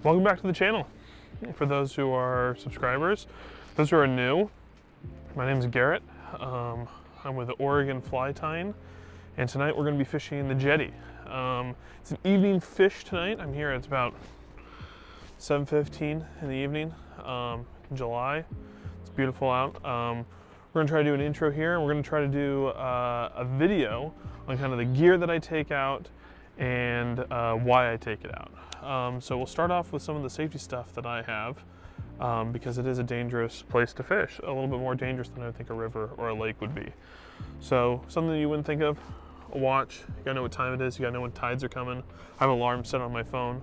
Welcome back to the channel. For those who are subscribers, those who are new, my name is Garrett. I'm with Oregon Fly Tying, and tonight we're going to be fishing the Jetty. It's an evening fish tonight. I'm here, it's about 7:15 in the evening, in July. It's beautiful out. We're going to try to do an intro here, and we're going to try to do a video on kind of the gear that I take out and why I take it out. So we'll start off with some of the safety stuff that I have, because it is a dangerous place to fish, a little bit more dangerous than I think a river or a lake would be. So something you wouldn't think of, a watch, you gotta know what time it is, you gotta know when tides are coming. I have an alarm set on my phone.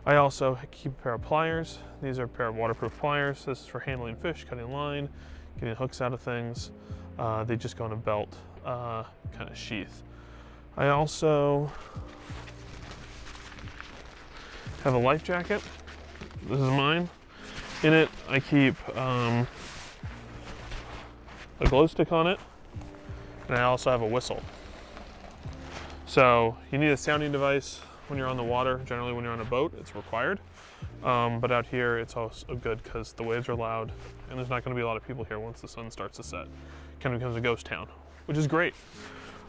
I also keep a pair of pliers. These are a pair of waterproof pliers. This is for handling fish, cutting line, getting hooks out of things. They just go in a belt kind of sheath. I also have a life jacket. This is mine. In it, I keep a glow stick on it, and I also have a whistle. So you need a sounding device when you're on the water. Generally when you're on a boat, it's required. But out here, it's also good because the waves are loud, and there's not gonna be a lot of people here once the sun starts to set. It kind of becomes a ghost town, which is great.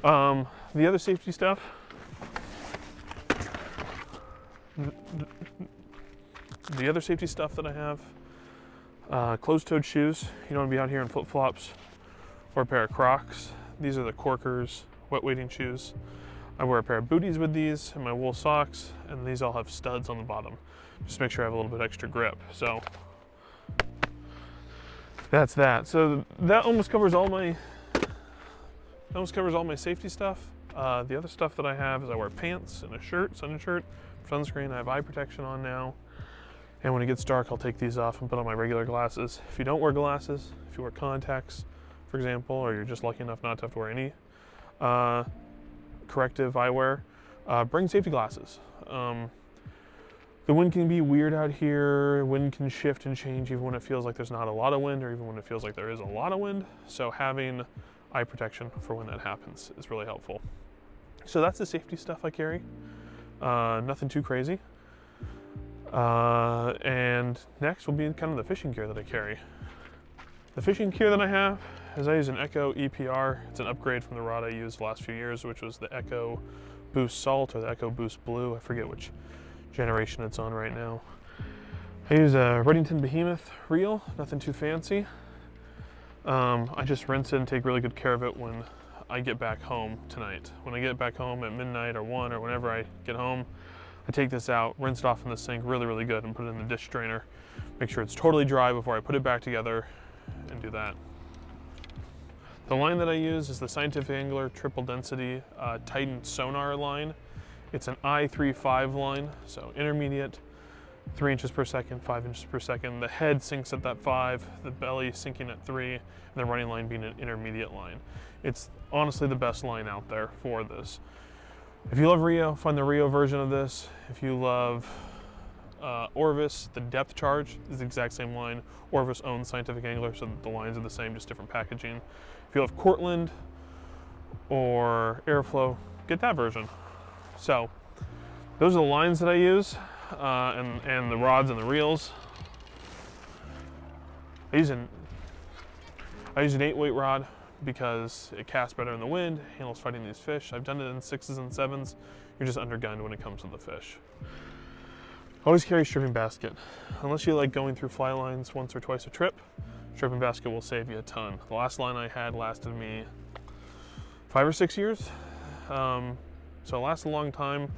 The other safety stuff, that I have, closed-toed shoes. You don't want to be out here in flip-flops or a pair of Crocs. These are the Corkers wet wading shoes. I wear a pair of booties with these and my wool socks, and these all have studs on the bottom. Just make sure I have a little bit extra grip. So that's that. So that almost covers all my safety stuff. The other stuff that I have is I wear pants and a shirt, sun shirt, sunscreen. I have eye protection on now. And when it gets dark, I'll take these off and put on my regular glasses. If you don't wear glasses, if you wear contacts, for example, or you're just lucky enough not to have to wear any corrective eyewear, bring safety glasses. The wind can be weird out here. Wind can shift and change even when it feels like there's not a lot of wind, or even when it feels like there is a lot of wind. So having eye protection for when that happens is really helpful. So that's the safety stuff I carry. Nothing too crazy. And next will be kind of the fishing gear that I carry. The fishing gear that I have is I use an Echo EPR. It's an upgrade from the rod I used the last few years, which was the Echo Boost Salt or the Echo Boost Blue. I forget which generation it's on right now. I use a Reddington Behemoth reel, nothing too fancy. I just rinse it and take really good care of it when I get back home tonight. When I get back home at midnight or 1 or whenever I get home, I take this out, rinse it off in the sink really, really good, and put it in the dish drainer. Make sure it's totally dry before I put it back together and do that. The line that I use is the Scientific Angler Triple Density Titan Sonar line. It's an I-3-5 line, so intermediate, 3 inches per second, 5 inches per second. The head sinks at that 5, the belly sinking at 3, and the running line being an intermediate line. It's honestly the best line out there for this. If you love Rio, find the Rio version of this. If you love Orvis, the depth charge is the exact same line. Orvis owns Scientific Angler, so the lines are the same, just different packaging. If you love Cortland or Airflow, get that version. So those are the lines that I use, and the rods and the reels. I use an 8-weight rod because it casts better in the wind, handles fighting these fish. I've done it in 6s and 7s. You're just undergunned when it comes to the fish. Always carry a stripping basket. Unless you like going through fly lines once or twice a trip, stripping basket will save you a ton. The last line I had lasted me 5 or 6 years. So it lasts a long time,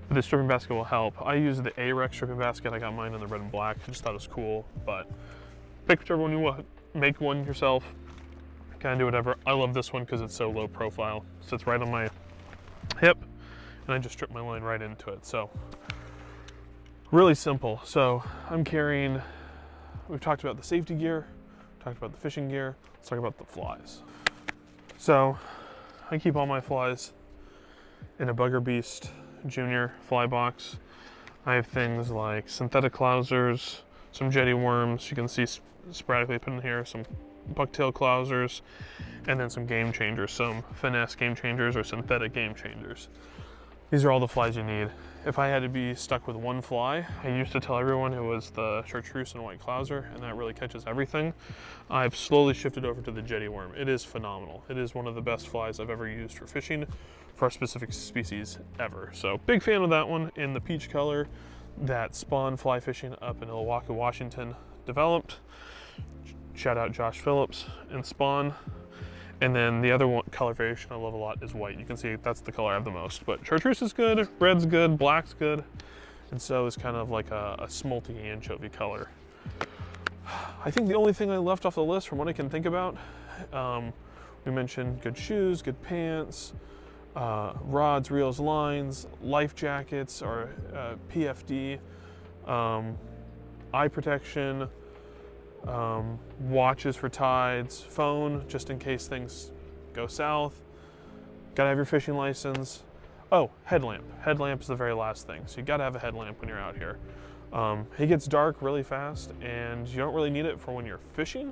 but the stripping basket will help. I use the A-Rex stripping basket. I got mine in the red and black. I just thought it was cool, but pick whichever one you want. Make one yourself. Kind of do whatever. I love this one because it's so low profile. It sits right on my hip, and I just strip my line right into it. So really simple. So I'm carrying, we've talked about the safety gear, talked about the fishing gear. Let's talk about the flies. So I keep all my flies in a Bugger Beast Junior fly box. I have things like synthetic clousers, some jetty worms. You can see sporadically put in here, some bucktail clousers, and then some game changers, some finesse game changers or synthetic game changers. These are all the flies you need. If I had to be stuck with one fly, I used to tell everyone it was the chartreuse and white clouser, and that really catches everything. I've slowly shifted over to the jetty worm. It is phenomenal. It is one of the best flies I've ever used for fishing for a specific species ever. So big fan of that one in the peach color that Spawn Fly Fishing up in Milwaukee, Washington developed. Shout out Josh Phillips and Spawn. And then the other one, color variation I love a lot is white. You can see that's the color I have the most. But chartreuse is good, red's good, black's good, and so is kind of like a smolty anchovy color. I think the only thing I left off the list from what I can think about, we mentioned good shoes, good pants, rods, reels, lines, life jackets or PFD, eye protection, watches for tides, phone just in case things go south. Gotta have your fishing license. Oh, headlamp. Headlamp is the very last thing. So you gotta have a headlamp when you're out here. It gets dark really fast and you don't really need it for when you're fishing,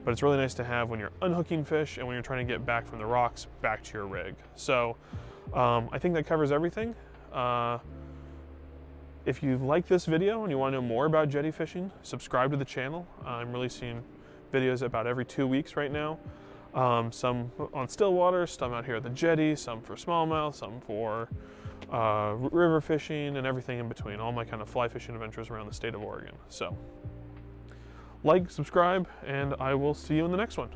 but it's really nice to have when you're unhooking fish and when you're trying to get back from the rocks back to your rig. So I think that covers everything. If you like this video and you want to know more about jetty fishing, subscribe to the channel. I'm releasing videos about every 2 weeks right now. Some on still water, some out here at the jetty, some for smallmouth, some for river fishing and everything in between. All my kind of fly fishing adventures around the state of Oregon. So like, subscribe, and I will see you in the next one.